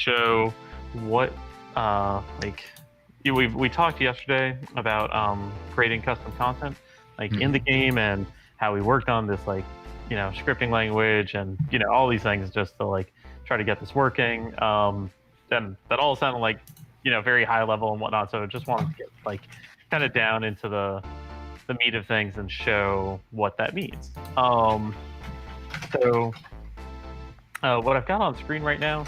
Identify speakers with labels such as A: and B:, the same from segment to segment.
A: show what we talked yesterday about creating custom content in the game, and how we worked on this scripting language and all these things just to try to get this working. And that all sounded very high level and whatnot. So I just wanted to get kind of down into the meat of things and show what that means. So what I've got on screen right now,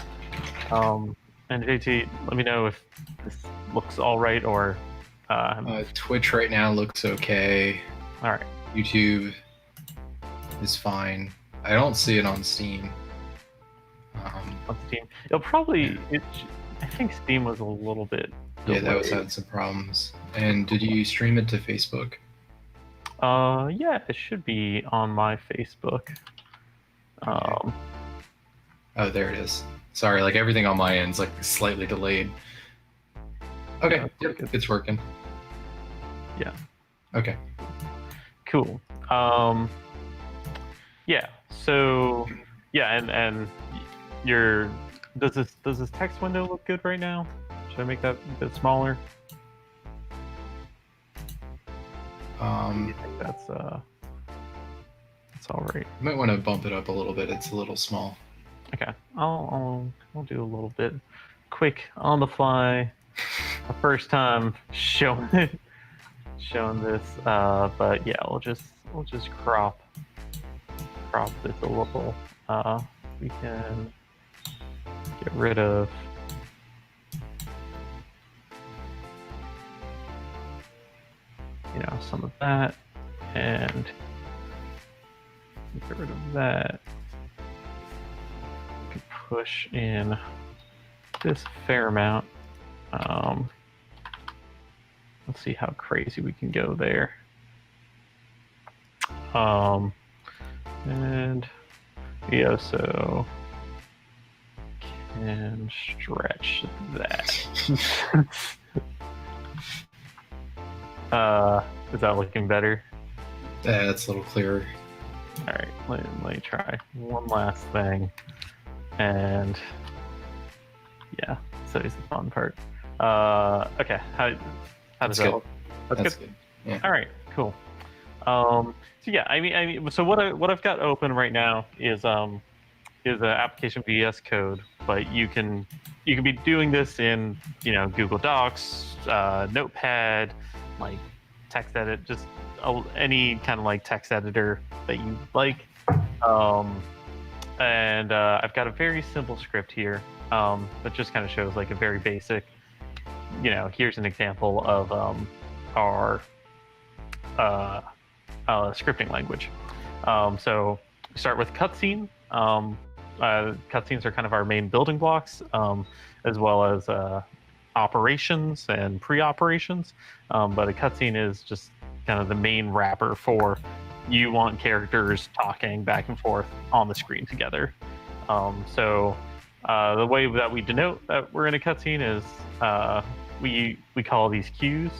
A: and JT, let me know if this looks all right or...
B: Twitch right now looks okay.
A: All right.
B: YouTube is fine. I don't see it on Steam.
A: On Steam. It'll probably... I think Steam was a little bit delayed.
B: Yeah, that was having some problems. And did you stream it to Facebook?
A: Yeah, it should be on my Facebook.
B: Okay. Oh, there it is. Sorry, everything on my end's slightly delayed. Okay, yep, it's working.
A: Yeah.
B: Okay.
A: Cool. Yeah. So, yeah, and does this text window look good right now? Should I make that a bit smaller?
B: I
A: think that's all right.
B: You might want to bump it up a little bit. It's a little small.
A: Okay, I'll do a little bit quick on the fly. The first time showing this, but yeah, we'll just crop this a little. We can get rid of some of that, and get rid of that. We can push in this fair amount. Let's see how crazy we can go there. And we also can stretch that. Is that looking better?
B: Yeah, that's a little clearer.
A: All right, let me try one last thing. And yeah, so is the fun part. Okay, how does that look? That's good.
B: Yeah.
A: All right, cool. So yeah, I mean, so what I've got open right now is an application VS Code, but you can be doing this in Google Docs, Notepad, text edit, just any kind of text editor that you like. And I've got a very simple script here that just kind of shows a very basic, here's an example of our scripting language. So we start with cutscene. Cutscenes are kind of our main building blocks, as well as operations and pre-operations. But a cutscene is just kind of the main wrapper for you want characters talking back and forth on the screen together. So the way that we denote that we're in a cutscene is we call these cues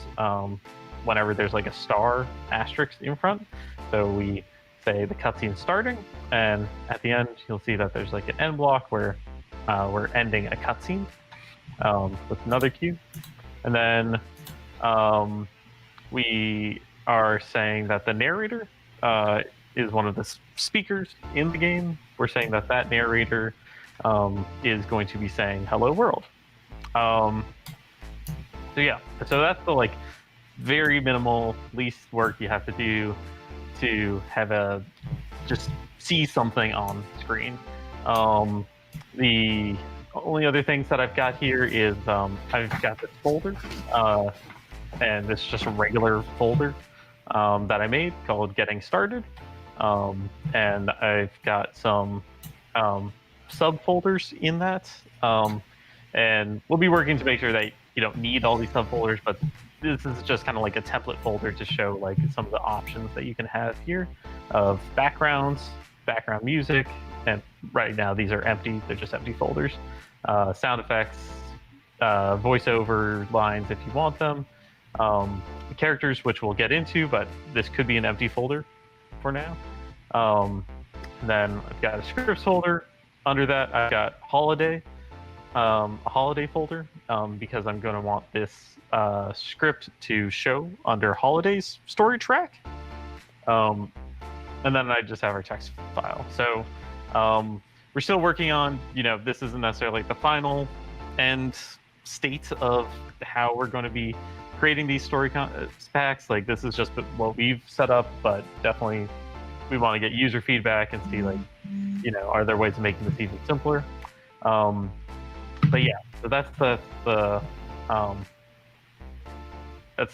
A: whenever there's a star asterisk in front. So we say the cutscene's starting, and at the end you'll see that there's an end block where we're ending a cutscene with another cue. And then we are saying that the narrator is one of the speakers in the game. We're saying that narrator is going to be saying hello world. So yeah, so that's the very minimal, least work you have to do to have just see something on screen. The only other things that I've got here is I've got this folder, and it's just a regular folder that I made called Getting Started. And I've got some subfolders in that. And we'll be working to make sure that you don't need all these subfolders, but this is just kind of a template folder to show some of the options that you can have here of backgrounds, background music, and right now these are empty. They're just empty folders. Sound effects, voiceover lines if you want them, characters, which we'll get into, but this could be an empty folder for now. Then I've got a scripts folder. Under that, I've got holiday. a holiday folder because I'm going to want this script to show under holidays story track. And then I just have our text file. So we're still working on, this isn't necessarily like the final end state of how we're going to be creating these story packs. Like this is just what we've set up, but definitely we want to get user feedback and see like, are there ways of making this even simpler? But yeah, so that's the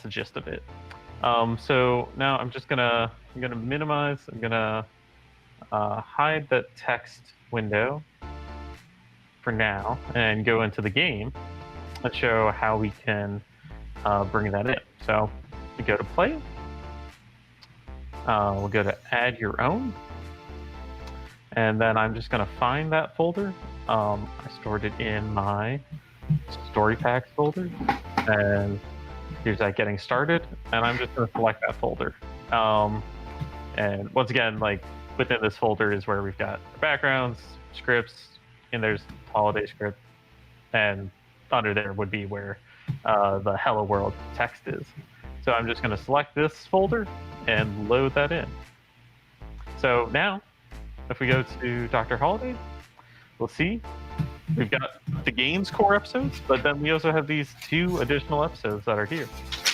A: gist of it. So now I'm gonna minimize. I'm gonna hide the text window for now and go into the game and show how we can bring that in. So we go to play. We'll go to add your own. And then I'm just going to find that folder. I stored it in my story packs folder. And here's that getting started. And I'm just going to select that folder. And once again, like within this folder is where we've got backgrounds, scripts, and there's holiday script. And under there would be where the Hello World text is. So I'm just going to select this folder and load that in. So now, if we go to Dr. Holiday, we'll see we've got the game's core episodes, but then we also have these 2 additional episodes that are here.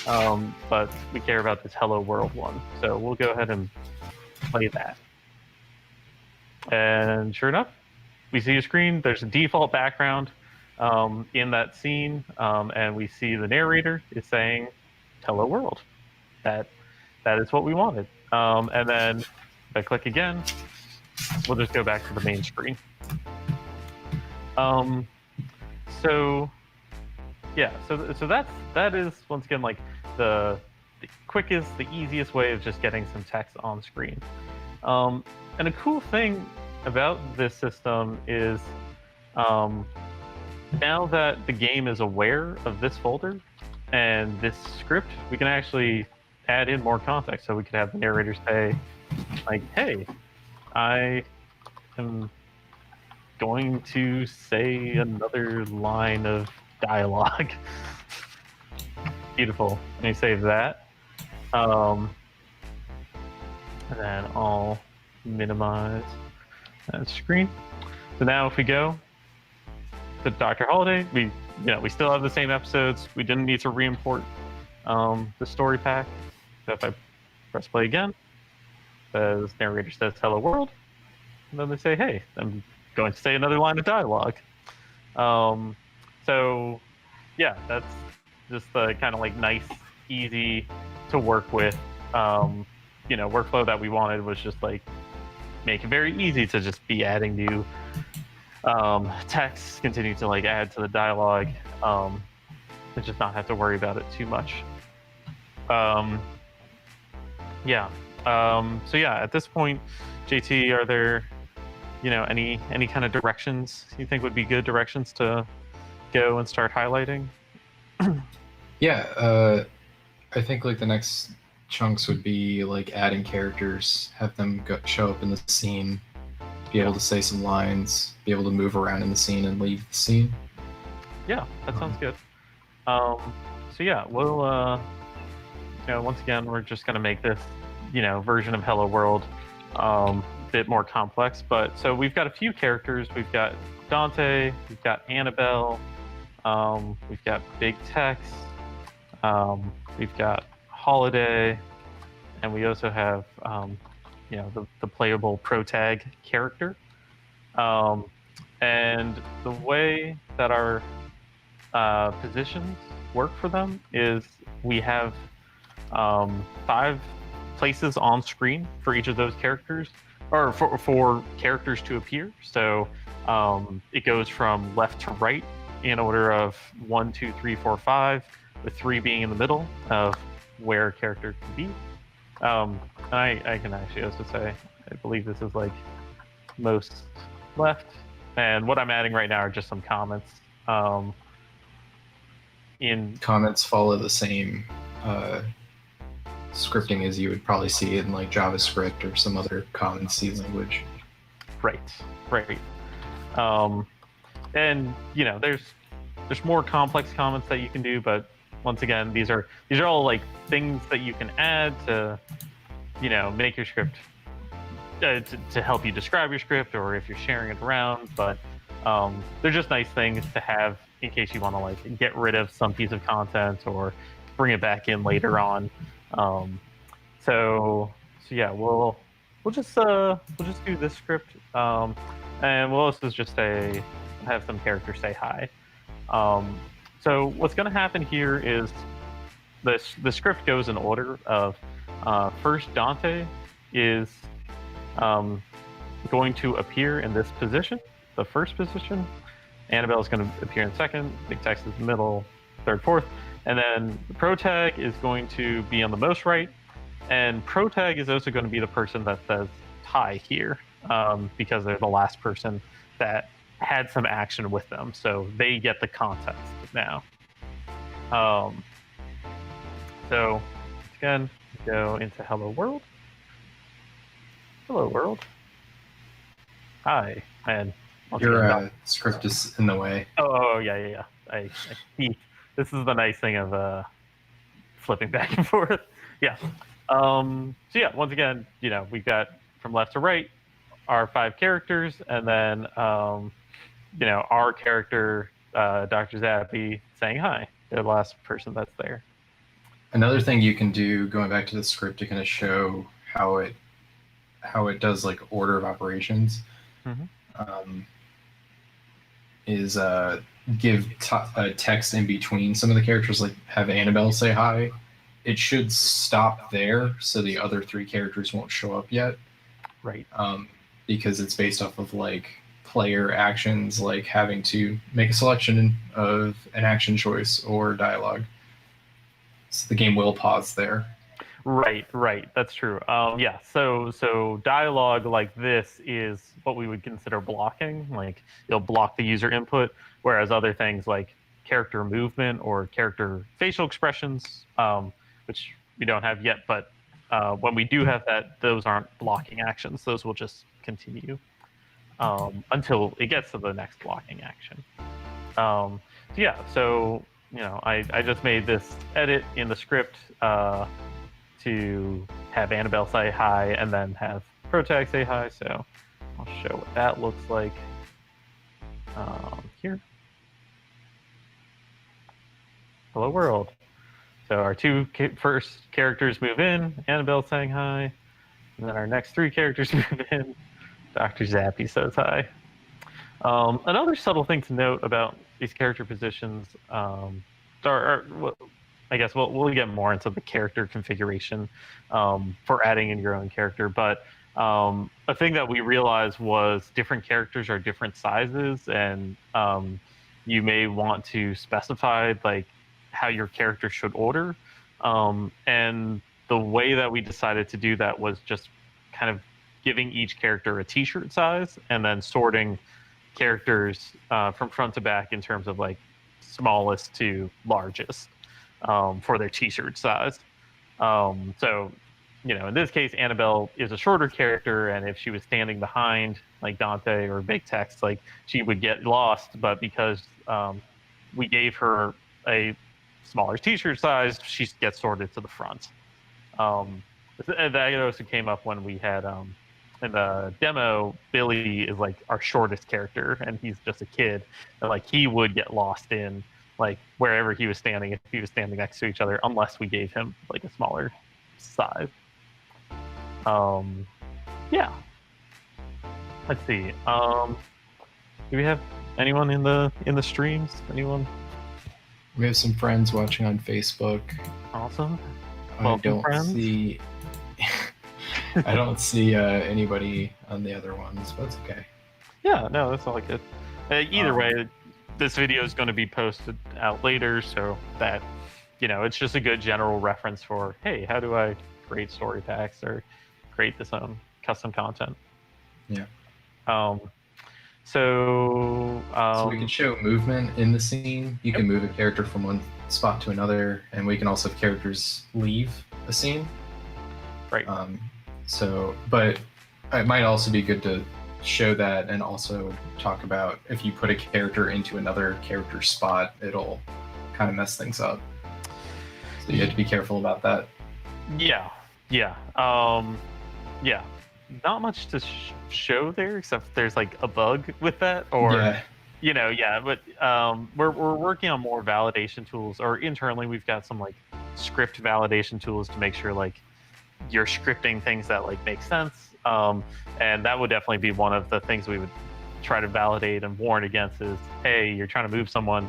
A: But we care about this Hello World one. So we'll go ahead and play that. And sure enough, we see a screen. There's a default background in that scene, and we see the narrator is saying Hello World. That is what we wanted. And then if I click again, we'll just go back to the main screen. So yeah, so that is once again like the quickest, the easiest way of just getting some text on screen. And a cool thing about this system is now that the game is aware of this folder and this script, we can actually add in more context. So we could have the narrator say, like, hey, I am going to say another line of dialogue. Beautiful. Let me save that. And then I'll minimize that screen. So now if we go to Dr. Holiday, we still have the same episodes. We didn't need to re-import the story pack. So if I press play again, the narrator says hello world, and then they say, hey, I'm going to say another line of dialogue. So yeah, that's just the kind of like nice, easy to work with workflow that we wanted. Was just like make it very easy to just be adding new text, continue to like add to the dialogue, and just not have to worry about it too much. So yeah, at this point, JT, are there any kind of directions you think would be good directions to go and start highlighting?
B: Yeah, I think like the next chunks would be like adding characters, have them show up in the scene, be able to say some lines, be able to move around in the scene and leave the scene.
A: Yeah, that sounds good. So yeah, we'll once again, we're just gonna make this version of Hello World a bit more complex. But so we've got a few characters. We've got Dante, we've got Annabelle, we've got Big Tex, we've got Holiday, and we also have the playable protag character. And the way that our positions work for them is we have 5 places on screen for each of those characters, or for characters to appear. So it goes from left to right in order of 1, 2, 3, 4, 5, with 3 being in the middle of where a character can be. And I can actually also say, I believe this is like most left. And what I'm adding right now are just some comments.
B: Comments follow the same scripting as you would probably see in like JavaScript or some other common C language.
A: Right. and there's more complex comments that you can do, but once again, these are all like things that you can add to make your script to help you describe your script, or if you're sharing it around. But they're just nice things to have in case you want to like get rid of some piece of content or bring it back in later on. So yeah, we'll just do this script, and we'll also just have some characters say hi. So what's going to happen here is the script goes in order of first Dante is going to appear in this position, the first position. Annabelle is going to appear in second. Big Text is the middle, third, fourth, and then the protag is going to be on the most right. And protag is also going to be the person that says hi here, because they're the last person that had some action with them, so they get the context now. So again, go into Hello World. Hello World. Hi, and
B: your script is in the way.
A: Oh yeah. I see. This is the nice thing of flipping back and forth. Yeah. So yeah, once again, we've got from left to right our 5 characters, and then our character, Dr. Zappy, saying hi. They're the last person that's there.
B: Another thing you can do, going back to the script, to kind of show how it does like order of operations, is give text in between some of the characters. Like have Annabelle say hi. It should stop there, so the other 3 characters won't show up yet.
A: Right.
B: Because it's based off of like player actions, like having to make a selection of an action choice or dialogue. So the game will pause there.
A: Right. That's true. Yeah. So dialogue like this is what we would consider blocking. Like you'll block the user input, whereas other things like character movement or character facial expressions, which we don't have yet, but when we do have that, those aren't blocking actions. Those will just continue until it gets to the next blocking action. So yeah, so I just made this edit in the script to have Annabelle say hi and then have Protag say hi. So I'll show what that looks like here. Hello World. So our 2 first characters move in, Annabelle saying hi, and then our next 3 characters move in, Dr. Zappy says hi. Another subtle thing to note about these character positions, I guess we'll get more into the character configuration for adding in your own character, but a thing that we realized was different characters are different sizes, and you may want to specify like how your character should order, and the way that we decided to do that was just kind of giving each character a t-shirt size and then sorting characters from front to back in terms of like smallest to largest for their t-shirt size. So in this case, Annabelle is a shorter character, and if she was standing behind like Dante or Big Text, like she would get lost, but because we gave her a smaller t-shirt size, she gets sorted to the front. That also came up when we had in the demo, Billy is like our shortest character, and he's just a kid, and like he would get lost in like wherever he was standing if he was standing next to each other, unless we gave him like a smaller size. Yeah. Let's see. Do we have anyone in the streams? Anyone?
B: We have some friends watching on Facebook.
A: Awesome.
B: I don't see anybody on the other ones, but it's okay.
A: Yeah, no, that's all good. Either way, this video is going to be posted out later, so that it's just a good general reference for, hey, how do I create story packs or create this custom content?
B: Yeah.
A: So
B: we can show movement in the scene. You can move a character from one spot to another, and we can also have characters leave a scene.
A: Right.
B: But it might also be good to show that and also talk about if you put a character into another character's spot, it'll kind of mess things up. So you have to be careful about that.
A: Yeah. Not much to show there, except there's like a bug with that, or but we're working on more validation tools, or internally we've got some like script validation tools to make sure like you're scripting things that like make sense, and that would definitely be one of the things we would try to validate and warn against is, hey, you're trying to move someone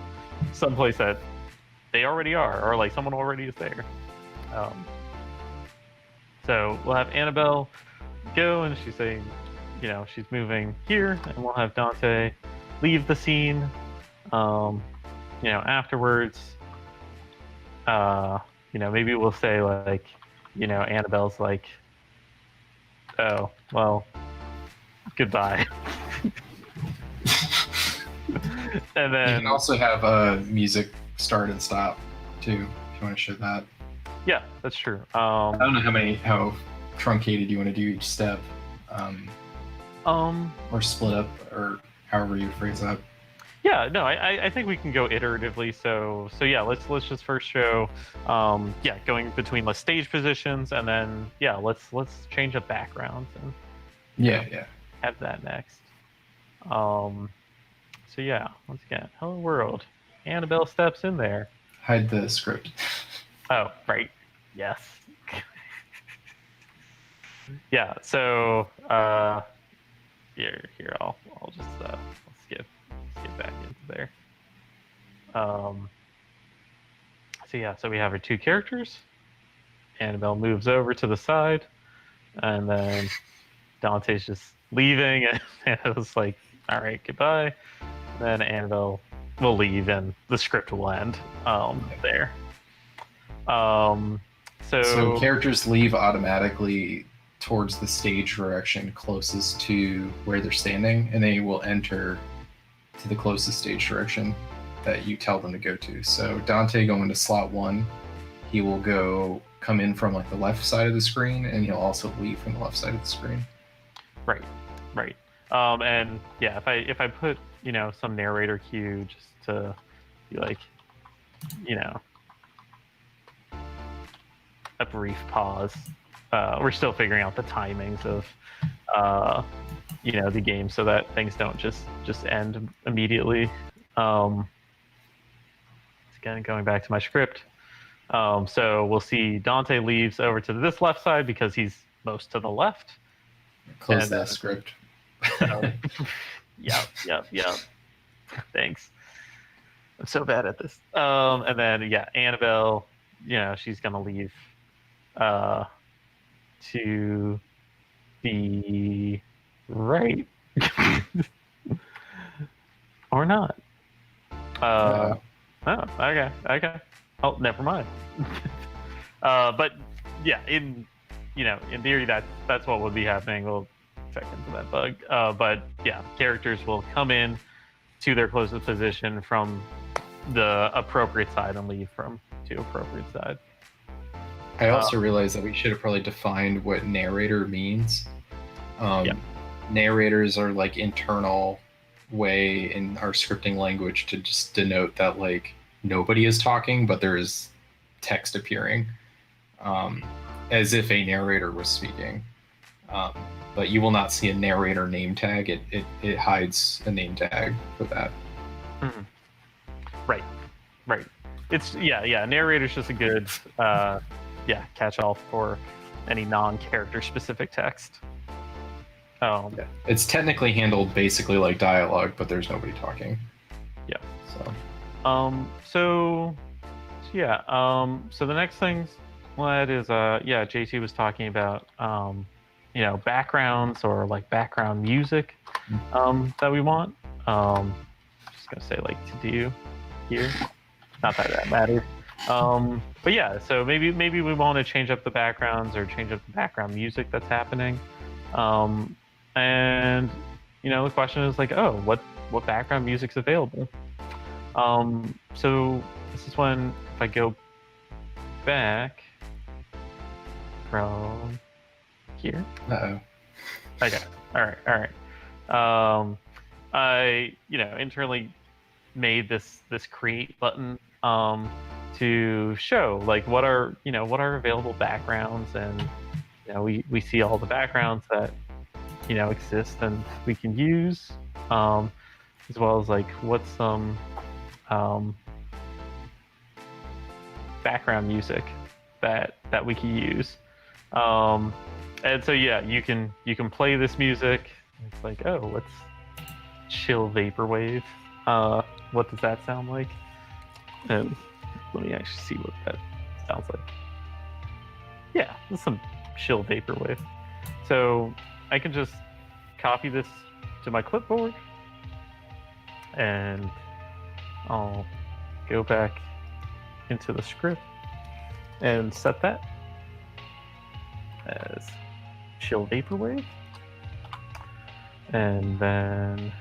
A: someplace that they already are, or like someone already is there. So we'll have Annabelle go, and she's saying, she's moving here, and we'll have Dante leave the scene. Afterwards, maybe we'll say like, Annabelle's like, oh, well, goodbye. And then
B: you can also have music start and stop too, if you want to show that.
A: Yeah, that's true.
B: I don't know how truncated you want to do each step, or split up, or however you phrase that.
A: Yeah, no, I think we can go iteratively. So yeah, let's just first show, going between the stage positions, and then let's change up backgrounds and have that next. So yeah, once again, hello world. Annabelle steps in there.
B: Hide the script.
A: Oh, right. Yes. Yeah. So here I'll just skip back into there. So we have our two characters. Annabelle moves over to the side, and then Dante's just leaving, and it was like, all right, goodbye. And then Annabelle will leave, and the script will end there. So
B: characters leave automatically towards the stage direction closest to where they're standing, and they will enter to the closest stage direction that you tell them to go to. So Dante going to slot 1, he will come in from like the left side of the screen, and he'll also leave from the left side of the screen.
A: Right. And yeah, if I put some narrator cue just to be like, a brief pause. We're still figuring out the timings of the game so that things don't just end immediately. Again, going back to my script. So we'll see Dante leaves over to this left side because he's most to the left.
B: Close that script.
A: Yep. Thanks. I'm so bad at this. And then Annabelle, she's gonna leave to the right. Or not. Oh, okay. Oh, never mind. But yeah, in theory, that's what would be happening. We'll check into that bug. But yeah, characters will come in to their closest position from the appropriate side and leave from to appropriate side.
B: I also realized that we should have probably defined what narrator means. Narrators are like internal way in our scripting language to just denote that like nobody is talking, but there is text appearing, as if a narrator was speaking. But you will not see a narrator name tag. It hides a name tag for that.
A: Mm-hmm. Right. It's narrator's just a good catch-all for any non-character specific text.
B: It's technically handled basically like dialogue, but there's nobody talking.
A: Yeah.
B: So
A: So the next thing is JT was talking about backgrounds or like background music that we want. Just gonna say like to do here. Not that matters. But yeah, so maybe we want to change up the backgrounds or change up the background music that's happening. And the question is like, oh, what background music's available? So this is when, if I go back from here.
B: Uh-oh.
A: Okay. All right. I internally made this create button to show like what are available backgrounds, and we see all the backgrounds that exist and we can use, as well as like what's some background music that we can use. And so yeah, you can play this music. It's like, oh, let's chill vaporwave. What does that sound like? And let me actually see what that sounds like. Yeah, that's some chill vaporwave. So I can just copy this to my clipboard, and I'll go back into the script and set that as chill vaporwave, and then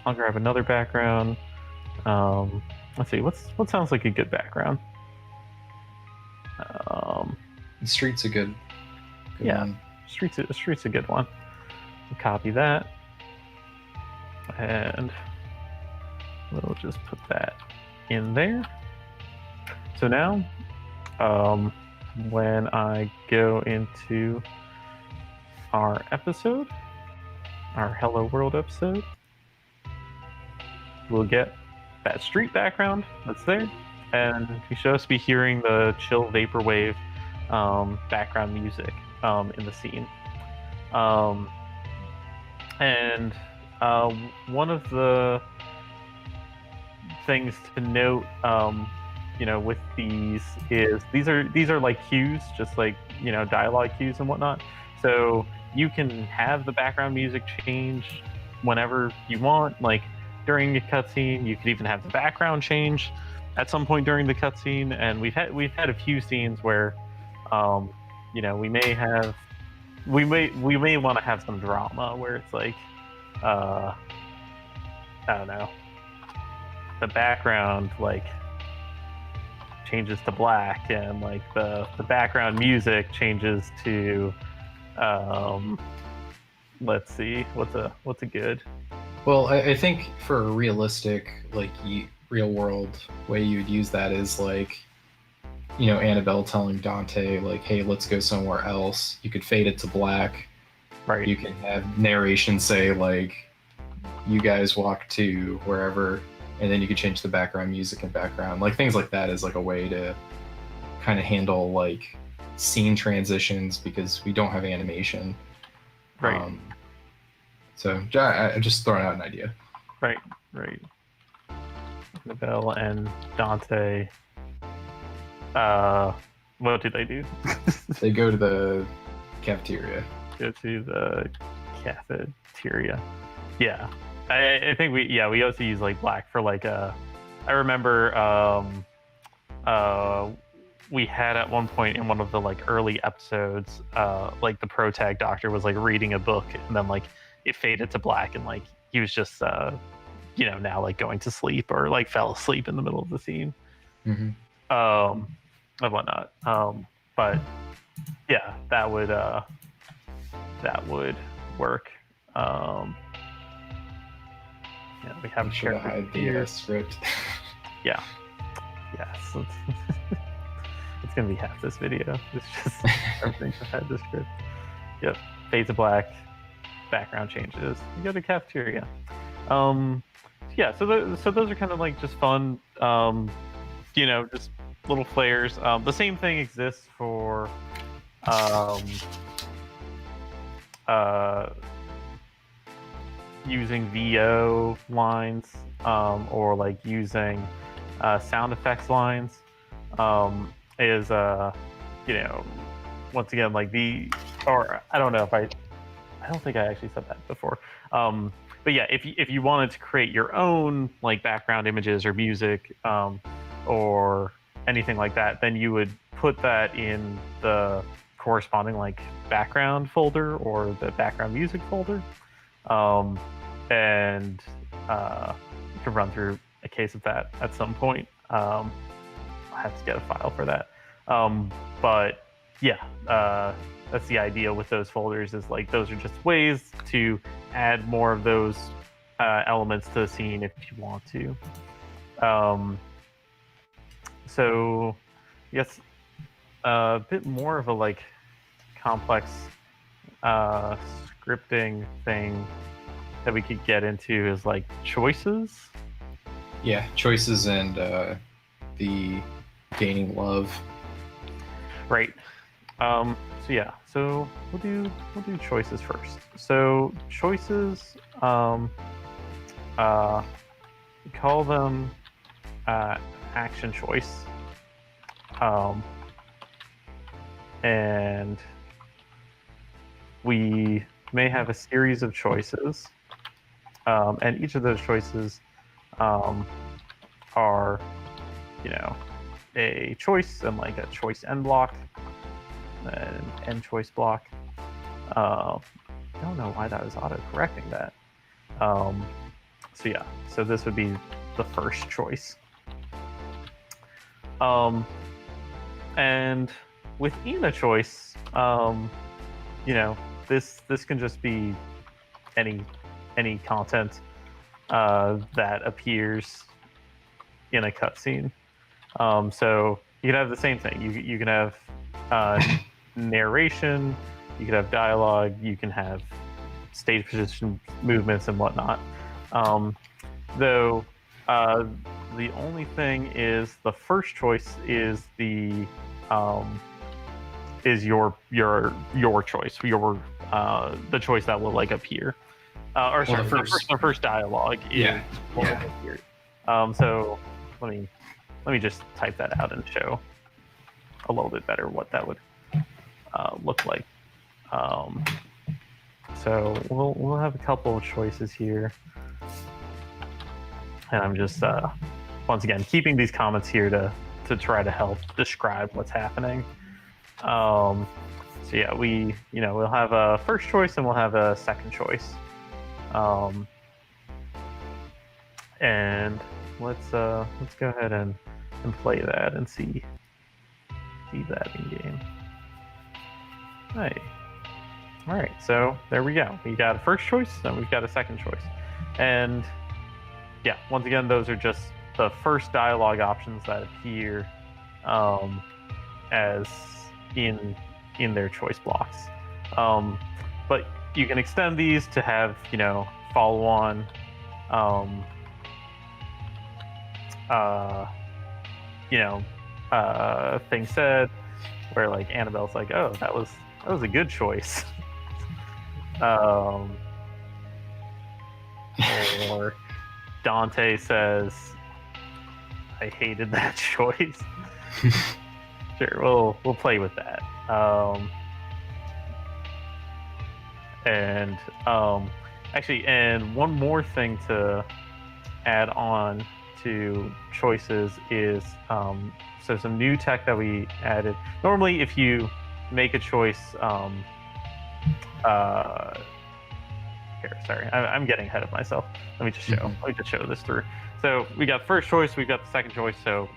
A: I'll grab another background. Let's see, what sounds like a good background.
B: The street's a good
A: yeah,
B: one.
A: Street's a good one. Copy that, and we'll just put that in there. So now, when I go into our episode, our Hello World episode, we'll get that street background that's there, and we should also be hearing the chill vaporwave background music in the scene. And one of the things to note, with these is these are like cues, just like dialogue cues and whatnot. So you can have the background music change whenever you want, like during a cutscene. You could even have the background change at some point during the cutscene. And we've had a few scenes where, we may want to have some drama where it's like, I don't know, the background like changes to black, and like the background music changes to, let's see, what's a good.
B: Well, I think for a realistic, like real world way you'd use that is like, Annabelle telling Dante like, "Hey, let's go somewhere else." You could fade it to black.
A: Right.
B: You can have narration say like, "You guys walk to wherever," and then you could change the background music and background, like things like that is like a way to kind of handle like scene transitions, because we don't have animation.
A: Right.
B: So I just throwing out an idea.
A: Right. Annabelle and Dante. What do they do?
B: They go to the cafeteria.
A: Go to the cafeteria. Yeah, I think we also use like black for like I remember we had at one point in one of the like early episodes, like the protag doctor was like reading a book, and then like it faded to black, and like he was just now like going to sleep, or like fell asleep in the middle of the scene.
B: Mm-hmm.
A: And whatnot. But yeah, that would work. We have
B: sure to hide the script.
A: Yeah. Yes. It's gonna be half this video. It's just everything to hide the script. Yep. Fade to black. Background changes. You go to cafeteria. Yeah. So those are kind of like just fun. Just little flares. The same thing exists for using VO lines, or like using sound effects lines. Is once again like I don't know if I don't think I actually said that before. But yeah, if you wanted to create your own like background images or music, or anything like that, then you would put that in the corresponding like background folder or the background music folder, and you can run through a case of that at some point. I'll have to get a file for that, but yeah, that's the idea with those folders, is like those are just ways to add more of those elements to the scene if you want to. So, yes, a bit more of a like complex scripting thing that we could get into is like choices.
B: Yeah, choices and the gaining love.
A: Right. So yeah, so we'll do choices first. So choices, we call them action choice, and we may have a series of choices, and each of those choices are, you know, a choice and like a choice end block, an end choice block. I don't know why that was auto correcting that. So yeah, so this would be the first choice. And within a choice, you know, this can just be any content that appears in a cutscene. So you can have the same thing. You can have narration, you can have dialogue, you can have stage position movements and whatnot. Though the only thing is the first choice is the your choice, the choice that will like appear. Or sorry, the first dialogue is what will appear. So let me just type that out and show a little bit better what that would look like. So we'll have a couple of choices here, and I'm just once again keeping these comments here to try to help describe what's happening. So yeah, we'll have a first choice and we'll have a second choice. And let's go ahead and play that and see that in game. Hey. All right, so there we go. We got a first choice and we've got a second choice. And yeah, once again, those are just the first dialogue options that appear as in their choice blocks. But you can extend these to have, follow on things said, where like Annabelle's like, oh, that was a good choice. Or Dante says, I hated that choice. Sure, we'll play with that. And actually, and one more thing to add on to choices is so some new tech that we added. Normally, if you make a choice, here, sorry, I'm getting ahead of myself. Let me just show this through. So we got first choice, we've got the second choice. So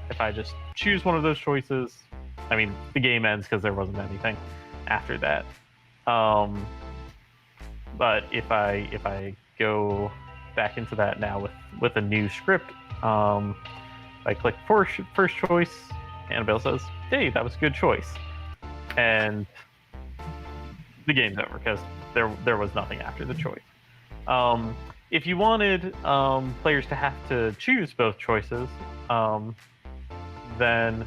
A: if I just choose one of those choices, I mean, the game ends because there wasn't anything after that. But if I go back into that now with a new script, I click first choice, Annabelle says, hey, that was a good choice. And the game's over because there was nothing after the choice. If you wanted players to have to choose both choices, then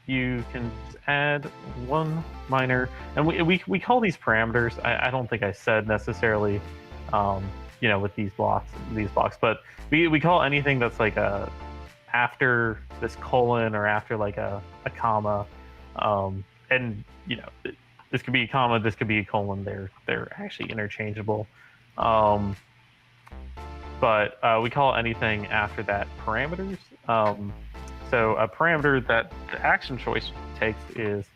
A: you can add one minor, and we call these parameters. I don't think I said necessarily, with these blocks, but we call anything that's like a after this colon or after like a comma, and this could be a comma, this could be a colon. They're actually interchangeable, but we call anything after that parameters. So a parameter that the action choice takes is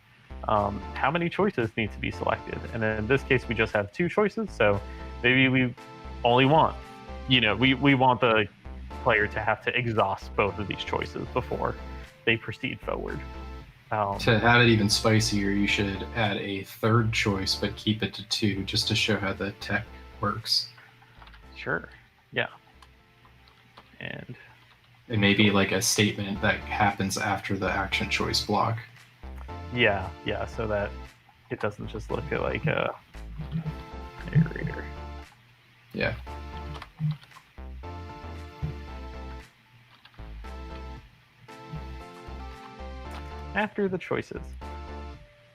A: how many choices need to be selected, and in this case we just have two choices. So maybe we only want, we want the player to have to exhaust both of these choices before they proceed forward.
B: To have it even spicier, you should add a third choice, but keep it to 2, just to show how the tech works.
A: Sure. Yeah. And
B: it may be like a statement that happens after the action choice block.
A: Yeah, so that it doesn't just look like a narrator.
B: Yeah.
A: After the choices.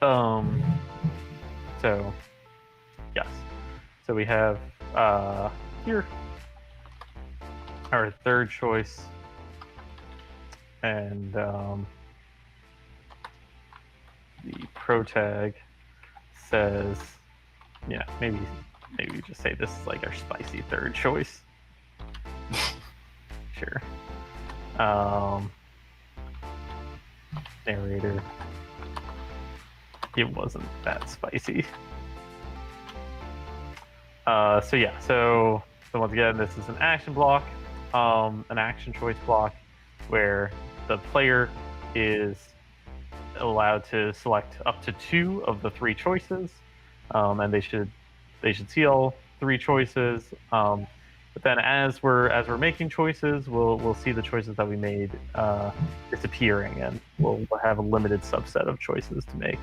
A: So yes. So we have here our third choice, and the pro tag says, yeah, maybe we just say this is like our spicy third choice. Sure. Narrator. It wasn't that spicy. So once again, this is an action block, an action choice block, where the player is allowed to select up to 2 of the 3 choices, and they should see all 3 choices. But then as we're making choices, we'll see the choices that we made disappearing, and we'll have a limited subset of choices to make.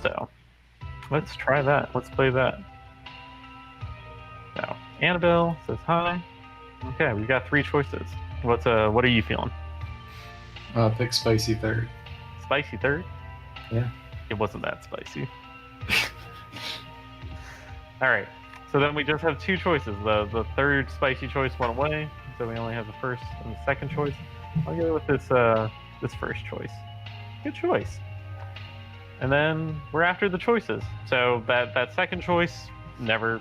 A: So let's try that. Let's play that. So Annabelle says hi. Okay, we've got 3 choices. What are you feeling?
B: Pick spicy third.
A: Spicy third?
B: Yeah.
A: It wasn't that spicy. All right. So then we just have 2 choices. The third spicy choice went away, so we only have the first and the second choice. I'll go with this first choice. Good choice. And then we're after the choices. So that second choice never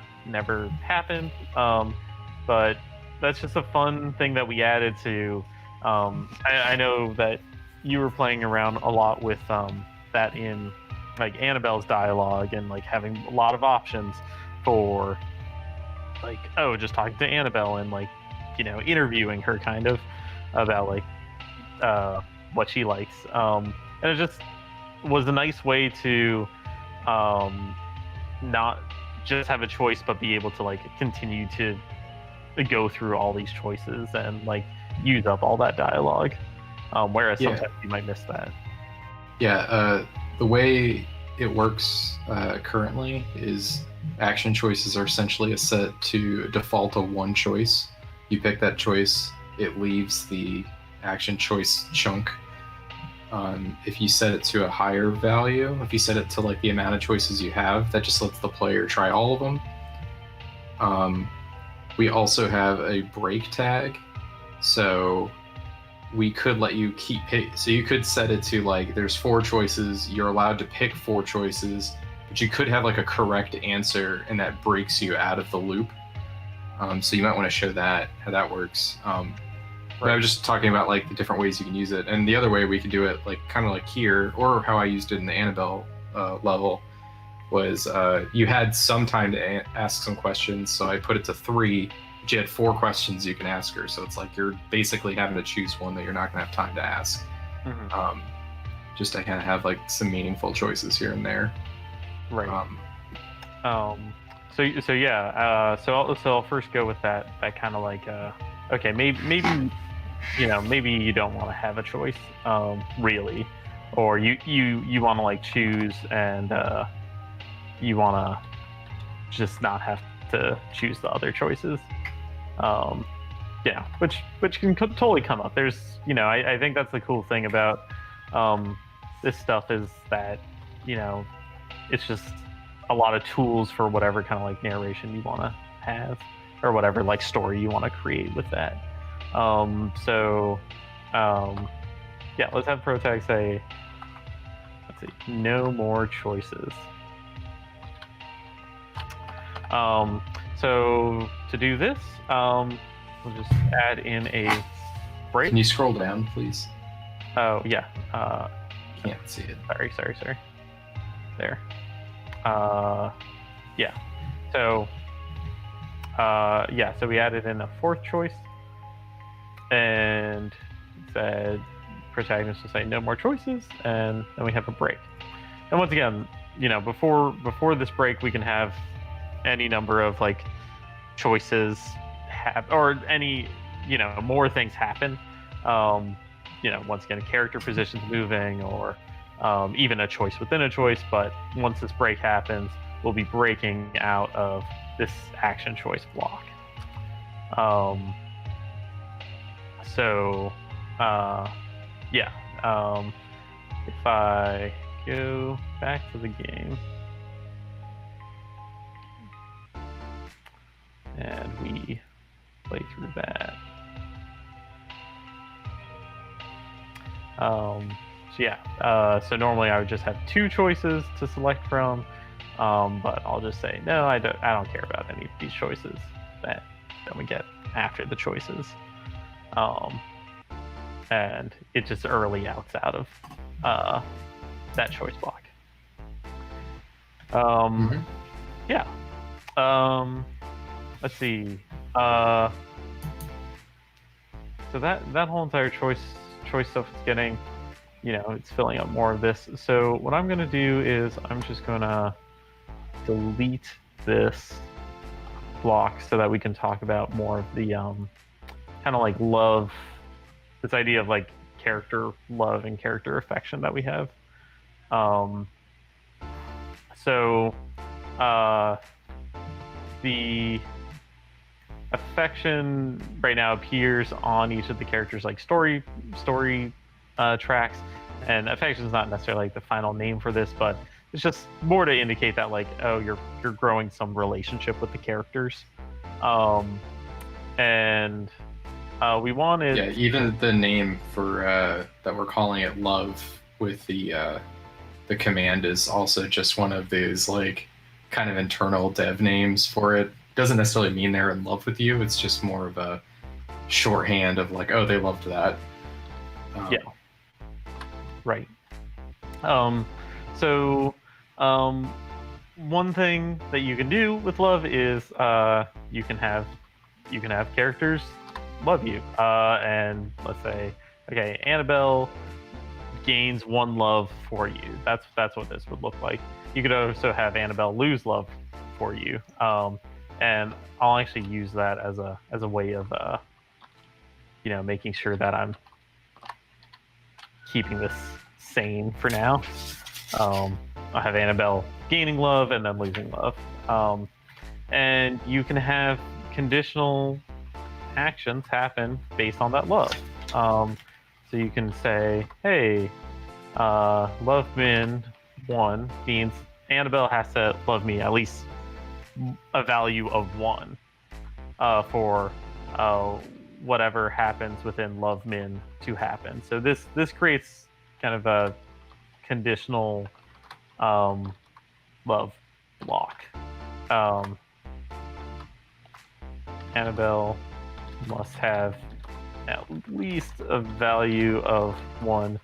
A: happened. But that's just a fun thing that we added to. I know that you were playing around a lot with that in like Annabelle's dialogue, and like having a lot of options for like, just talking to Annabelle and like, interviewing her kind of about like what she likes. And it just was a nice way to not just have a choice, but be able to like continue to go through all these choices and like use up all that dialogue. Whereas sometimes you might miss that.
B: Yeah, the way it works currently is action choices are essentially set to default of 1 choice. You pick that choice, it leaves the action choice chunk. If you set it to a higher value, if you set it to like the amount of choices you have, that just lets the player try all of them. We also have a break tag, so we could let you keep pick. So you could set it to like there's 4 choices, you're allowed to pick 4 choices, but you could have like a correct answer, and that breaks you out of the loop. So you might want to show that how that works. But I was just talking about like the different ways you can use it, and the other way we could do it, like kind of like here, or how I used it in the Annabelle level, was you had some time to ask some questions, so I put it to 3. But you had 4 questions you can ask her, so it's like you're basically having to choose one that you're not going to have time to ask. Mm-hmm. Just to kind of have like some meaningful choices here and there.
A: Right. So I'll first go with that kind of like okay, maybe maybe you don't want to have a choice really, or you want to like choose, and you want to just not have to choose the other choices. Which can totally come up. There's I think that's the cool thing about this stuff, is that it's just a lot of tools for whatever kind of like narration you want to have, or whatever like story you want to create with that. Let's have ProTag say, let's see, no more choices. So to do this, we'll just add in a break.
B: Can you scroll down, please?
A: Oh yeah.
B: Can't see it.
A: Sorry. There. Yeah. So we added in a 4th choice, and said protagonist will say no more choices, and then we have a break. And once again, before this break, we can have any number of like choices or any more things happen. Once again, character positions moving, or even a choice within a choice. But once this break happens, we'll be breaking out of this action choice block. If I go back to the game and we play through that. So normally I would just have 2 choices to select from, but I'll just say no. I don't care about any of these choices that we get after the choices, and it just early outs out of that choice block. Yeah. Let's see. So that whole entire choice stuff is getting, it's filling up more of this. So what I'm gonna do is I'm just gonna delete this block so that we can talk about more of the kind of like love, this idea of like character love and character affection that we have. The affection right now appears on each of the characters' like story tracks, and affection is not necessarily like the final name for this, but it's just more to indicate that like, oh, you're growing some relationship with the characters. We wanted
B: even the name for that we're calling it love with the command is also just one of these like kind of internal dev names for it. Doesn't necessarily mean they're in love with you. It's just more of a shorthand of like, oh, they loved that.
A: Right. One thing that you can do with love is you can have characters love you, and let's say, okay, Annabelle gains 1 love for you. That's what this would look like. You could also have Annabelle lose love for you, and I'll actually use that as a way of making sure that I'm keeping this sane for now. I'll have Annabelle gaining love and then losing love, and you can have conditional actions happen based on that love. So you can say, hey, love min 1 means Annabelle has to love me at least a value of 1 for whatever happens within love min to happen. So this creates kind of a conditional love block. Annabelle must have at least a value of 1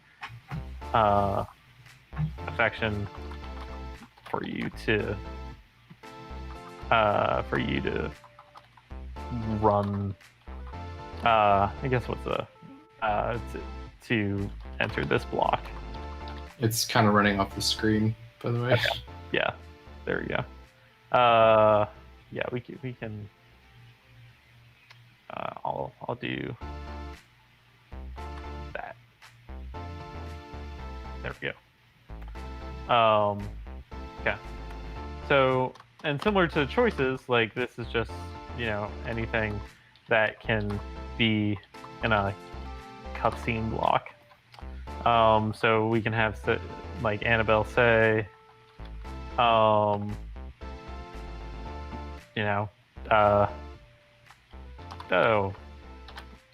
A: affection for you to run. I guess what's to enter this block.
B: It's kind of running off the screen, by the way.
A: Okay. Yeah, there we go. We can. I'll do that. There we go. Okay. So, and similar to choices, like this is just anything that can be in a cutscene block. So we can have like Annabelle say, oh,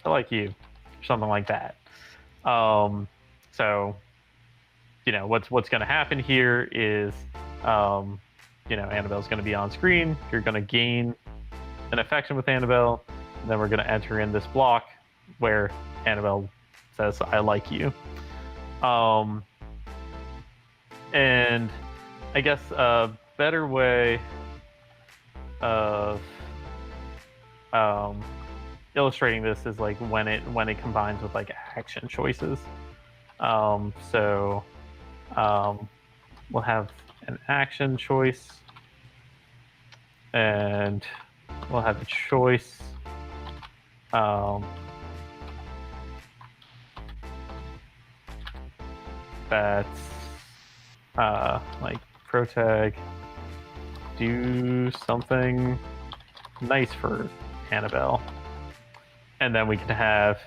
A: I like you, something like that. What's going to happen here is, Annabelle's going to be on screen. You're going to gain an affection with Annabelle, and then we're going to enter in this block where Annabelle says, I like you. And I guess a better way of illustrating this is like when it combines with like action choices. So we'll have an action choice, and we'll have a choice. That's like protag, do something nice for Annabelle, and then we can have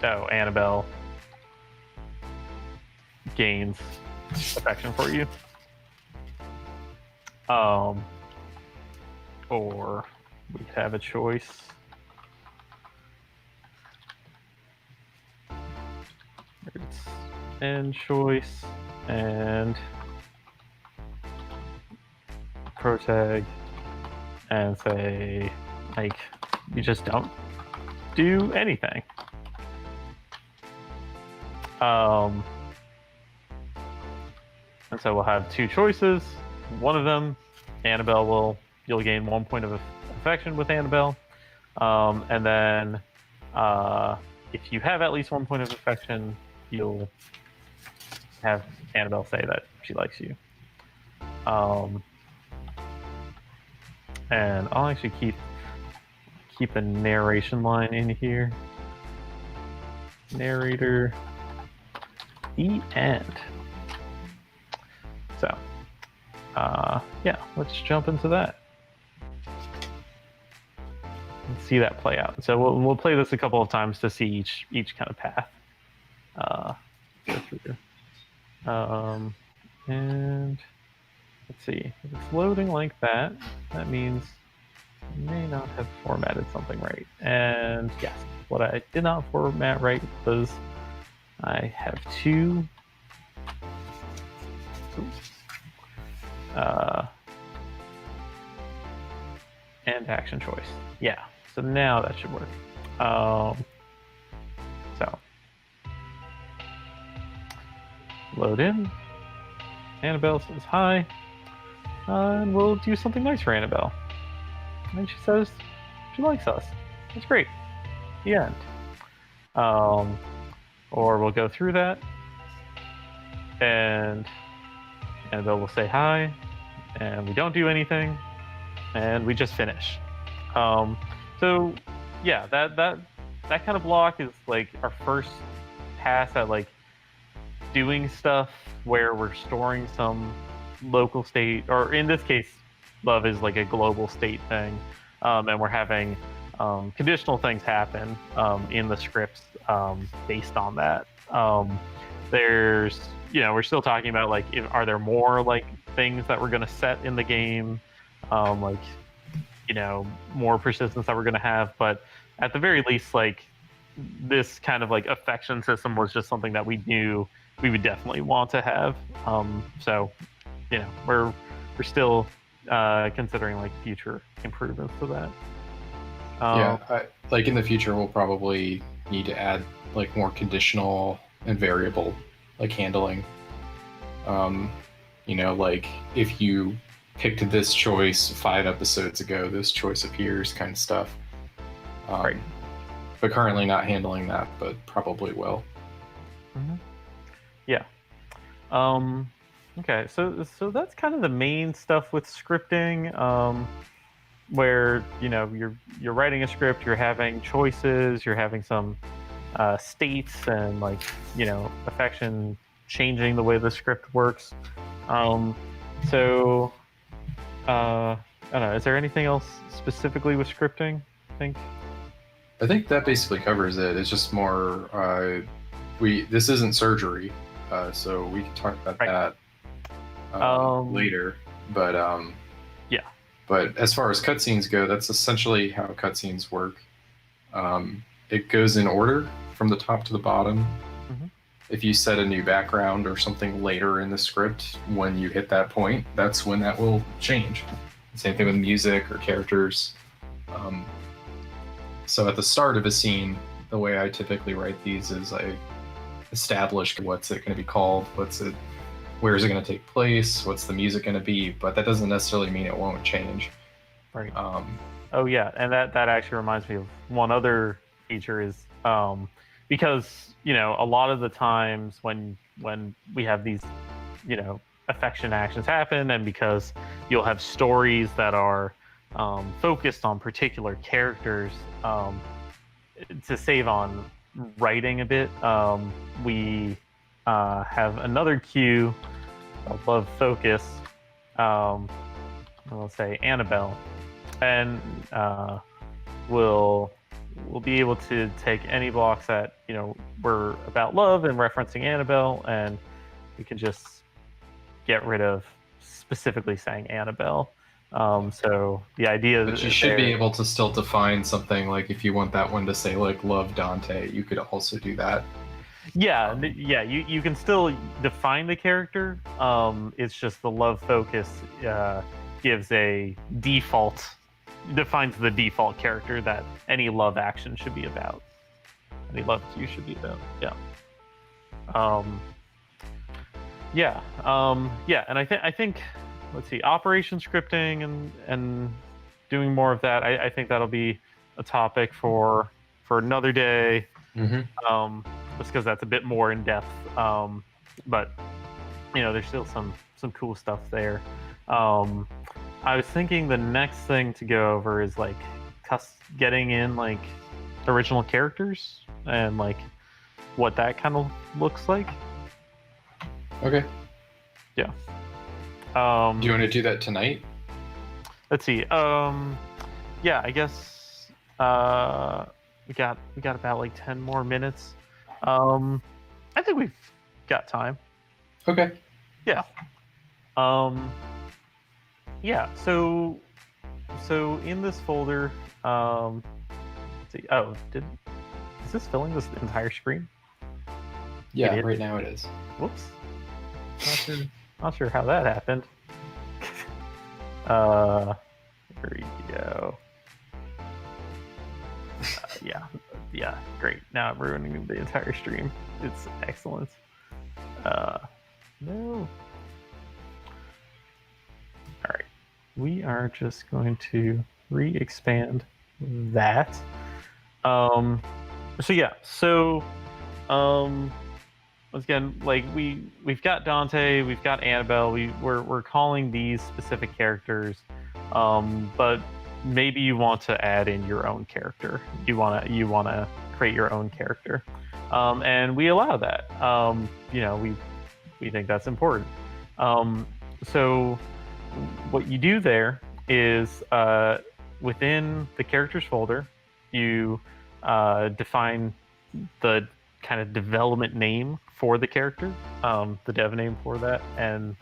A: Annabelle gains affection for you, or we could have a choice. It's end choice and protag, and say like you just don't do anything. And so we'll have two choices. One of them, you'll gain 1 point of affection with Annabelle. And then if you have at least 1 point of affection, you'll have Annabelle say that she likes you. And I'll actually keep the narration line in here. Narrator, the end. So, yeah, let's jump into that. Let's see that play out. So we'll play this a couple of times to see each kind of path go through. And let's see, if it's loading like that, that means I may not have formatted something right. And yes, what I did not format right was I have two and action choice. Yeah, so now that should work. So load in. Annabelle says hi, and we'll do something nice for Annabelle. And she says she likes us. That's great. The end. Or we'll go through that, and Annabelle will say hi, and we don't do anything, and we just finish. So yeah, that kind of block is like our first pass at like doing stuff where we're storing some local state, or in this case, love is like a global state thing, and we're having conditional things happen in the scripts based on that. There's, we're still talking about like, are there more like things that we're going to set in the game, like, more persistence that we're going to have, but at the very least, like this kind of like affection system was just something that we knew we would definitely want to have. So, we're still considering like future improvements to that.
B: Like in the future, we'll probably need to add like more conditional and variable like handling. Like if you picked this choice 5 episodes ago, this choice appears kind of stuff.
A: Right.
B: But currently not handling that, but probably will.
A: Mm-hmm. Yeah. Okay, so that's kind of the main stuff with scripting, where you're writing a script, you're having choices, you're having some states, and like affection changing the way the script works. So I don't know. Is there anything else specifically with scripting? I think
B: that basically covers it. It's just more this isn't surgery, so we can talk about that later. But
A: yeah.
B: But as far as cutscenes go, that's essentially how cutscenes work. It goes in order from the top to the bottom.
A: Mm-hmm.
B: If you set a new background or something later in the script, when you hit that point, that's when that will change. Same thing with music or characters. So at the start of a scene, the way I typically write these is I establish what's it going to be called, where is it going to take place, what's the music going to be, but that doesn't necessarily mean it won't change.
A: Right. Oh yeah, and that actually reminds me of one other feature is because a lot of the times when we have these affection actions happen, and because you'll have stories that are focused on particular characters, to save on writing a bit, we have another cue above focus. I'll say Annabelle, and we'll be able to take any blocks that were about love and referencing Annabelle, and we can just get rid of specifically saying Annabelle. So the idea
B: But you should be able to still define something, like if you want that one to say like love Dante, you could also do that.
A: Yeah, you can still define the character. It's just the love focus gives a defines the default character that any love action should be about. Any love cue should be about. Yeah. And I think let's see, operation scripting and doing more of that. I think that'll be a topic for another day.
B: Mm-hmm.
A: Just because that's a bit more in depth. But there's still some cool stuff there. I was thinking the next thing to go over is like getting in like original characters and like what that kind of looks like.
B: Okay.
A: Yeah.
B: Do you want to do that tonight?
A: Let's see. Yeah, I guess we got about like 10 more minutes. I think we've got time.
B: Okay.
A: Yeah. Yeah. So in this folder, let's see. Oh, is this filling this entire screen?
B: Yeah, right now it is.
A: Whoops. Not sure how that happened. There we go. Yeah, great. Now I'm ruining the entire stream. It's excellent. No. All right. We are just going to re-expand that. Once again, like we've got Dante, we've got Annabelle. We're calling these specific characters, but maybe you want to add in your own character. You wanna create your own character, and we allow that. We think that's important. So what you do there is within the characters folder, you define the kind of development name for the character, the dev name for that. And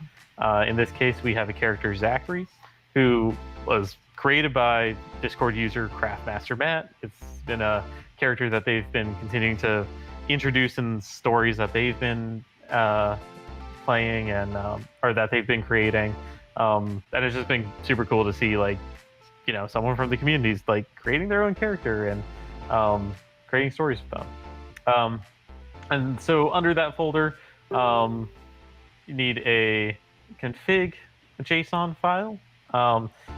A: in this case, we have a character, Zachary, who was created by Discord user Craftmaster Matt. It's been a character that they've been continuing to introduce in stories that they've been playing and or that they've been creating. And it's just been super cool to see, like, someone from the communities like creating their own character and creating stories with them. And so under that folder, you need a config JSON file.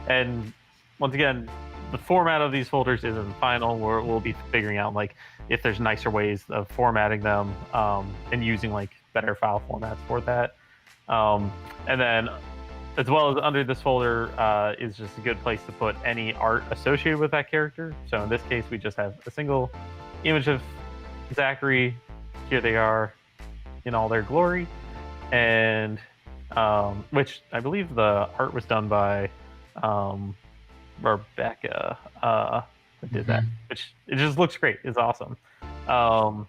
A: And once again, the format of these folders isn't final. We'll be figuring out like if there's nicer ways of formatting them and using like better file formats for that. And then as well as under this folder is just a good place to put any art associated with that character. So in this case, we just have a single image of Zachary. Here they are in all their glory. And which I believe the art was done by Rebecca that did that, which it just looks great. It's awesome. And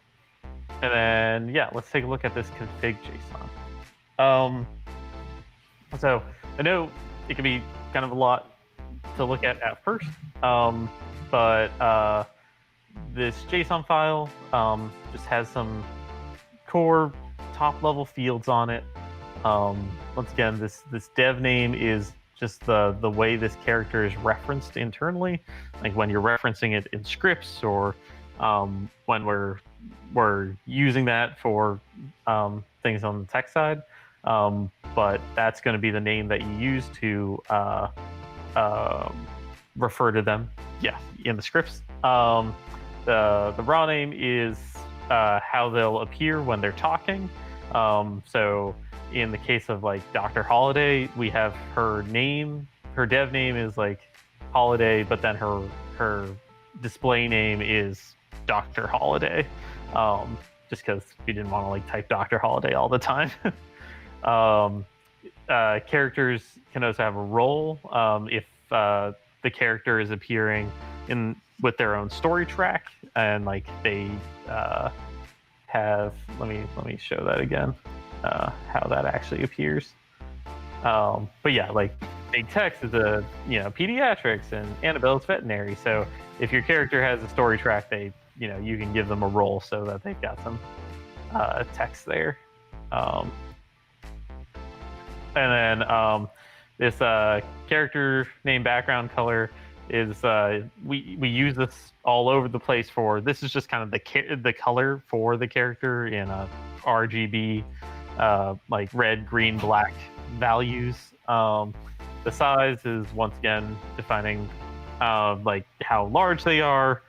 A: then, yeah, let's take a look at this config JSON. So I know it can be kind of a lot to look at first, but this JSON file just has some core top level fields on it. Once again, this dev name is just the way this character is referenced internally, like when you're referencing it in scripts or when we're using that for things on the tech side. But that's going to be the name that you use to refer to them. Yeah, in the scripts. The raw name is how they'll appear when they're talking. So in the case of like Dr. Holiday, we have her name. Her dev name is like Holiday, but then her display name is Dr. Holiday. Just because we didn't want to like type Dr. Holiday all the time. Characters can also have a role if the character is appearing in with their own story track, and like they have. Let me show that again. How that actually appears. But yeah, like Big Tex is a pediatrics, and Annabelle's veterinary. So if your character has a story track, they you can give them a role so that they've got some text there. And then this character name background color is we use this all over the place for. This is just kind of the color for the character in a RGB, like red, green, black values. The size is once again defining like how large they are,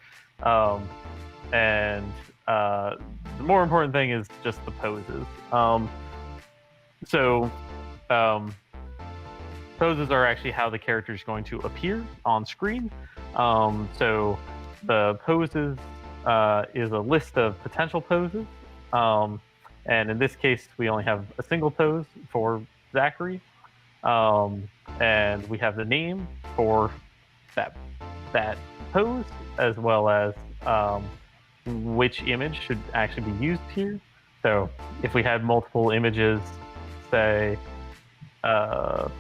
A: and the more important thing is just the poses. Poses are actually how the character is going to appear on screen. So the poses is a list of potential poses. And in this case, we only have a single pose for Zachary. And we have the name for that pose, as well as which image should actually be used here. So if we had multiple images, say, let's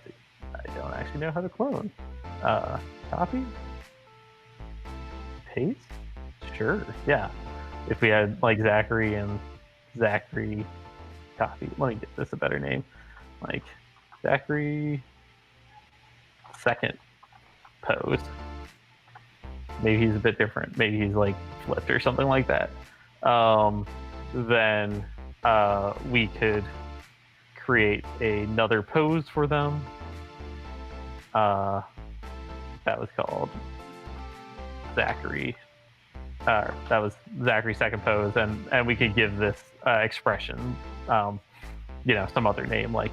A: see, I don't actually know how to clone. Copy? Paste? Sure, yeah. If we had like Zachary and Zachary copy, let me get this a better name. Like Zachary second pose. Maybe he's a bit different. Maybe he's like flipped or something like that. Then we could create another pose for them. That was called Zachary. That was Zachary's second pose, and we could give this expression, some other name, like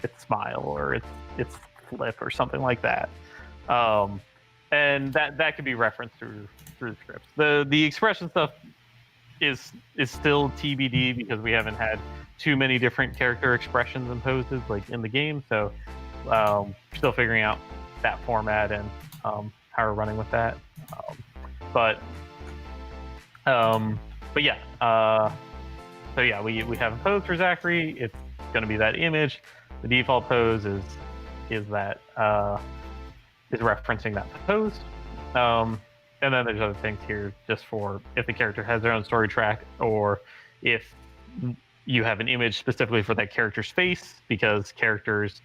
A: it's smile or it's flip or something like that. And that could be referenced through the scripts. The expression stuff is still TBD because we haven't had too many different character expressions and poses like in the game. So still figuring out that format and how we're running with that. But yeah. So yeah, we have a pose for Zachary. It's going to be that image. The default pose is that is referencing that pose. And then there's other things here just for if the character has their own story track, or if you have an image specifically for that character's face, because characters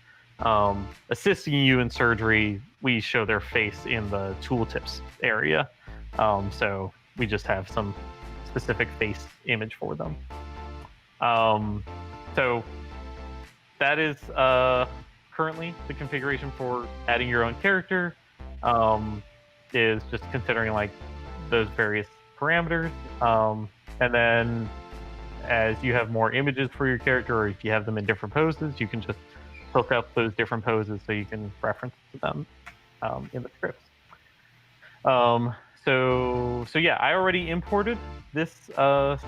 A: assisting you in surgery, we show their face in the tooltips area. So we just have some specific face image for them. So that is currently the configuration for adding your own character. Is just considering like those various parameters, and then as you have more images for your character, or if you have them in different poses, you can just hook up those different poses so you can reference them in the scripts. So yeah, I already imported this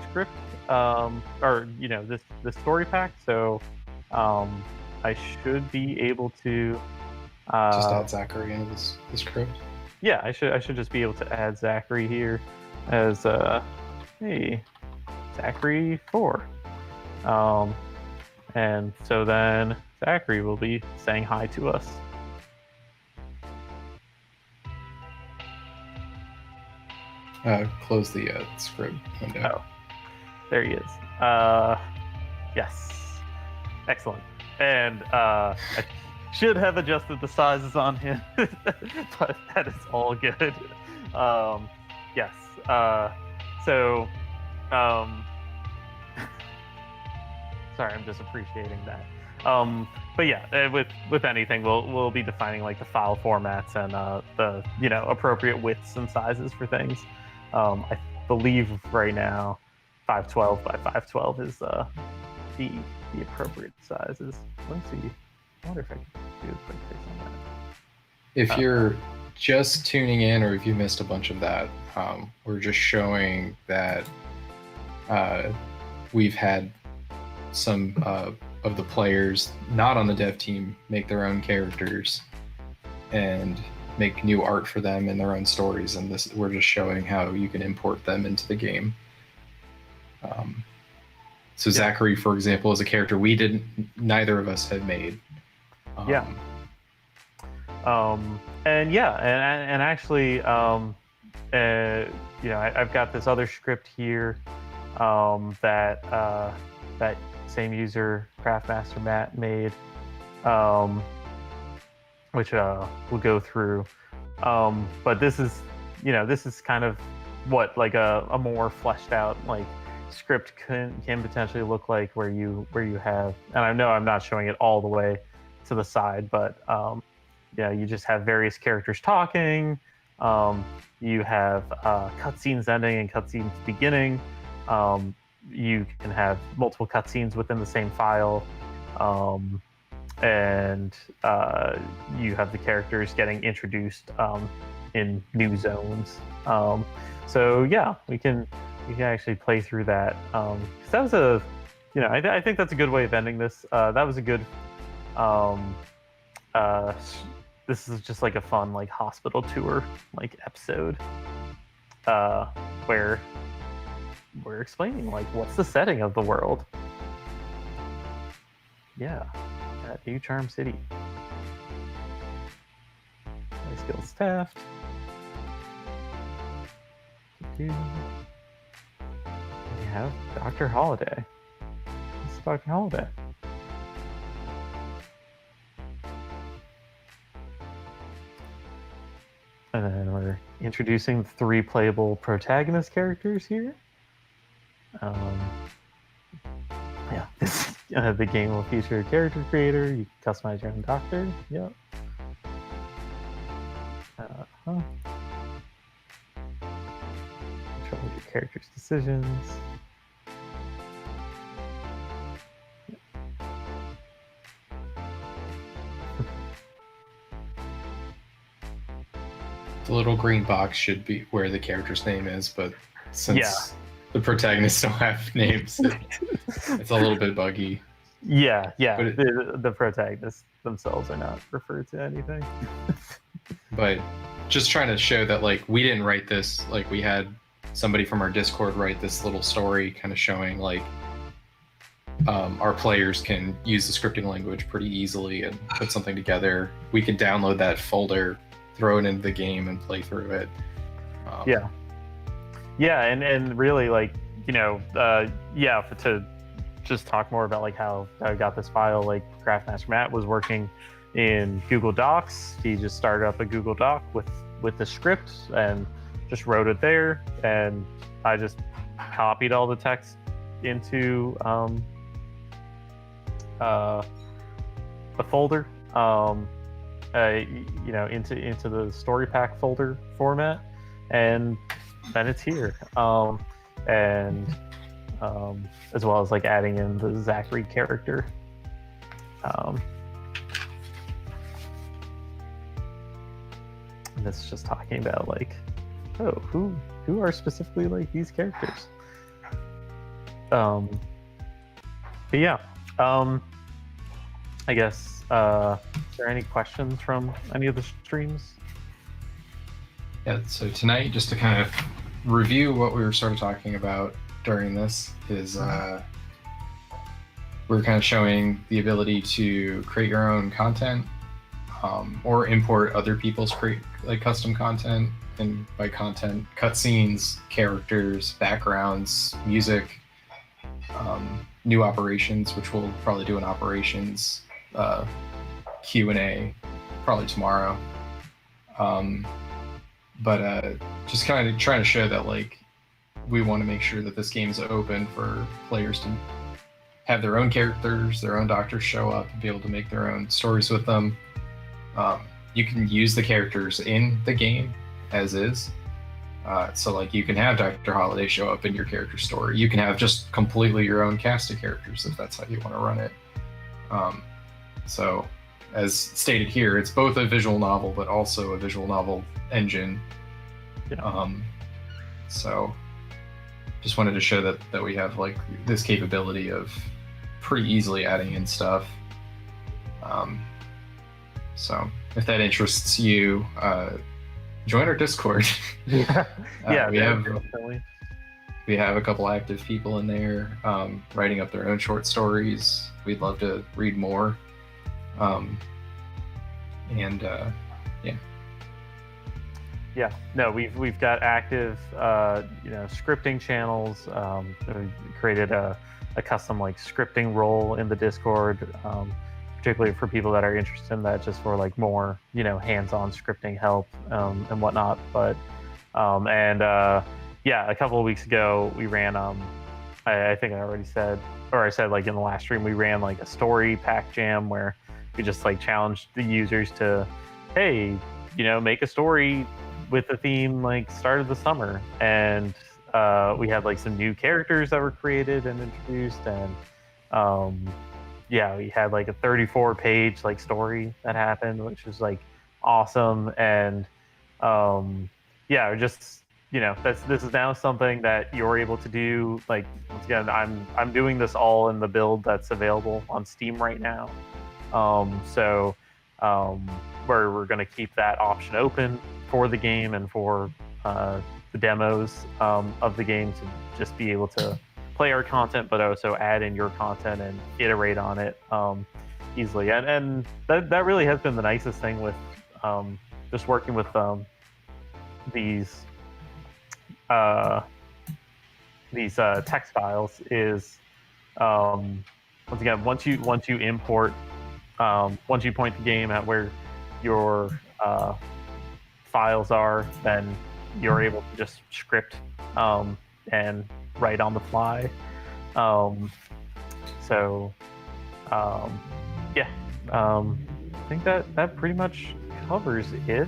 A: script, or this story pack, so I should be able to
B: just add Zachary into the script.
A: Yeah, I should just be able to add Zachary here as hey, Zachary 4. And so then Zachary will be saying hi to us.
B: Close the script window.
A: Oh, there he is. Yes, excellent. And I should have adjusted the sizes on him, but that is all good. Yes. Sorry, I'm just appreciating that. But yeah, with anything, we'll be defining like the file formats and the appropriate widths and sizes for things. I believe right now 512 by 512 is the appropriate sizes. Let me see. I wonder if I can do a quick fix on that.
B: If you're just tuning in, or if you missed a bunch of that, we're just showing that we've had some of the players not on the dev team make their own characters and make new art for them and their own stories, and this we're just showing how you can import them into the game. So Zachary, for example, is a character neither of us had made.
A: And actually, I've got this other script here that same user, Craftmaster Matt, made, which we'll go through. But this is kind of what like a more fleshed out like script can potentially look like, where you have, and I know I'm not showing it all the way to the side, but you just have various characters talking. You have cutscenes ending and cutscenes beginning. You can have multiple cutscenes within the same file, and you have the characters getting introduced in new zones. So yeah, we can actually play through that. 'Cause that was I think that's a good way of ending this. That was a good. This is just like a fun like hospital tour like episode, where we're explaining like what's the setting of the world. Yeah, at New Charm City. High skilled staff. We have Dr. Holiday. It's Dr. Holiday. And then we're introducing 3 playable protagonist characters here. This the game will feature a character creator. You can customize your own doctor. Yep. Control your character's decisions.
B: The little green box should be where the character's name is, but since the protagonists don't have names, it's a little bit buggy.
A: Yeah. But the protagonists themselves are not referred to anything.
B: But just trying to show that like we didn't write this, like we had somebody from our Discord write this little story kind of showing like our players can use the scripting language pretty easily and put something together. We can download that folder, throw it into the game, and play through it.
A: And really like to just talk more about like how I got this file. Like Craftmaster Matt was working in Google Docs. He just started up a Google Doc with the script and just wrote it there, and I just copied all the text into a folder, into the story pack folder format, and then it's here. As well as like adding in the Zachary character. And this is just talking about like, who are specifically like these characters. But yeah, I guess, is there any questions from any of the streams?
B: Yeah, so tonight, just to kind of review what we were sort of talking about during this, is we're kind of showing the ability to create your own content, or import other people's custom content, and by content, cutscenes, characters, backgrounds, music, new operations, which we'll probably do an operations Q&A probably tomorrow. But just kind of trying to show that like we want to make sure that this game is open for players to have their own characters, their own doctors show up, and be able to make their own stories with them. You can use the characters in the game as is. So like you can have Dr. Holiday show up in your character story. You can have just completely your own cast of characters if that's how you want to run it. So as stated here, it's both a visual novel but also a visual novel engine.
A: Yeah.
B: So just wanted to show that we have like this capability of pretty easily adding in stuff. So if that interests you, join our Discord.
A: Yeah,
B: we have
A: definitely.
B: we have a couple active people in there writing up their own short stories. We'd love to read more.
A: Yeah, no, we've got active, scripting channels. We created a custom like scripting role in the Discord, particularly for people that are interested in that, just for like more, hands-on scripting help and whatnot. But a couple of weeks ago we ran. I think I already said, or I said like in the last stream, we ran like a story pack jam where we just like challenged the users to, hey, make a story with the theme like start of the summer, and we had like some new characters that were created and introduced, and we had like a 34-page like story that happened, which was like awesome. And this is now something that you're able to do. Like, once again, I'm doing this all in the build that's available on Steam right now. We're going to keep that option open for the game and for the demos of the game to just be able to play our content, but also add in your content and iterate on it easily. And that really has been the nicest thing with just working with these text files is once again, once you import, once you point the game at where your files are, then you're able to just script and write on the fly. I think that pretty much covers it.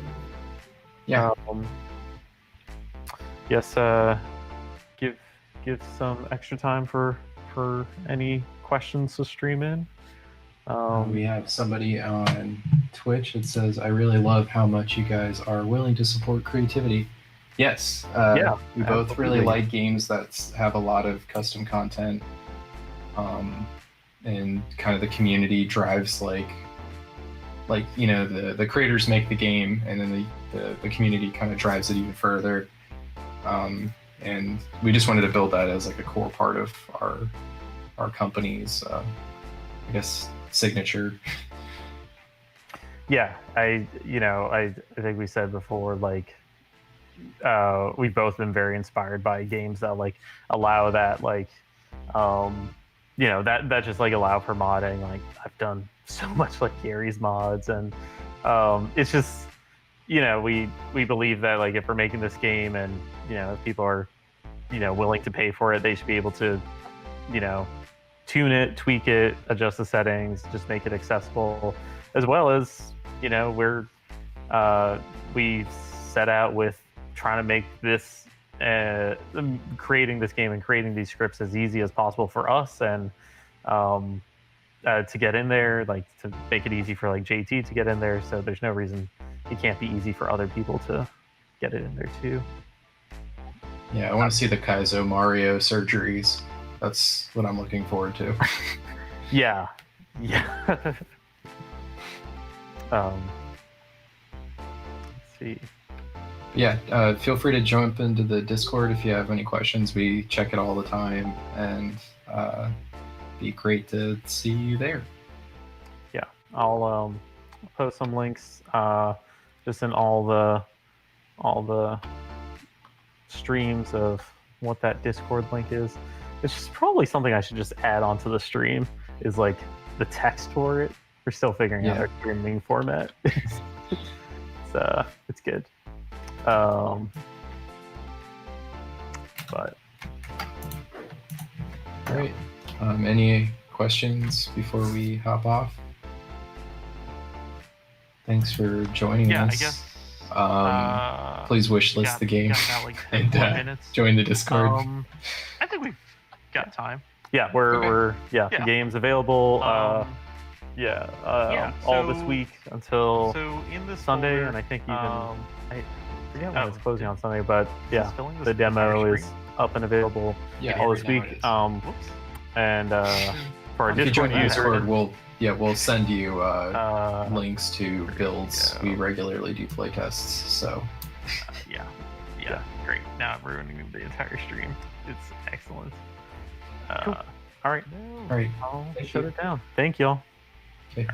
B: Yeah.
A: Yes. Give some extra time for any questions to stream in.
B: We have somebody on Twitch that says, I really love how much you guys are willing to support creativity. Yes, we both really like games that have a lot of custom content, and kind of the community drives the creators make the game, and then the community kind of drives it even further. And we just wanted to build that as like a core part of our company's, signature.
A: Yeah, I think we said before, like, we've both been very inspired by games that like allow that, like, that just like allow for modding. Like, I've done so much like Gary's mods, and it's just, we believe that like if we're making this game and if people are willing to pay for it, they should be able to tune it, tweak it, adjust the settings, just make it accessible, as well as we set out with trying to make this creating this game and creating these scripts as easy as possible for us, and to get in there, like to make it easy for like JT to get in there. So there's no reason it can't be easy for other people to get it in there too.
B: Yeah, I want to see the Kaizo Mario surgeries. That's what I'm looking forward to.
A: Yeah. Let's see.
B: Yeah, feel free to jump into the Discord if you have any questions. We check it all the time, and be great to see you there.
A: Yeah, I'll post some links just in all the streams of what that Discord link is. It's just probably something I should just add onto the stream, is like the text for it. We're still figuring out our streaming format. It's good. But
B: great. Any questions before we hop off? Thanks for joining
A: Yeah,
B: us.
A: I guess.
B: Please wish list the game
A: got like 10
B: and
A: more minutes.
B: join the Discord.
C: I think we've got time.
A: Yeah, the game's available. All this
C: so-
A: week until
C: So in this
A: Sunday,
C: folder,
A: and I think even I forget when
C: oh,
A: it's closing on Sunday, but yeah,
C: filling this
A: the demo
C: entire
A: is
C: screen?
A: up and available
B: Yeah,
A: all
B: right
A: this
B: now
A: week.
B: it is.
C: Whoops.
A: And for our
B: If you
A: Discord
B: join the
A: user,
B: Discord, we'll send you links to
A: there
B: builds.
A: we
B: We
A: go.
B: regularly do playtests, so
C: Yeah, great. Now I'm ruining the entire stream. It's excellent.
A: Cool. All right,
B: all right.
A: I'll
B: Thank
A: shut
B: you.
A: it down. Thank y'all.
B: Okay, bye.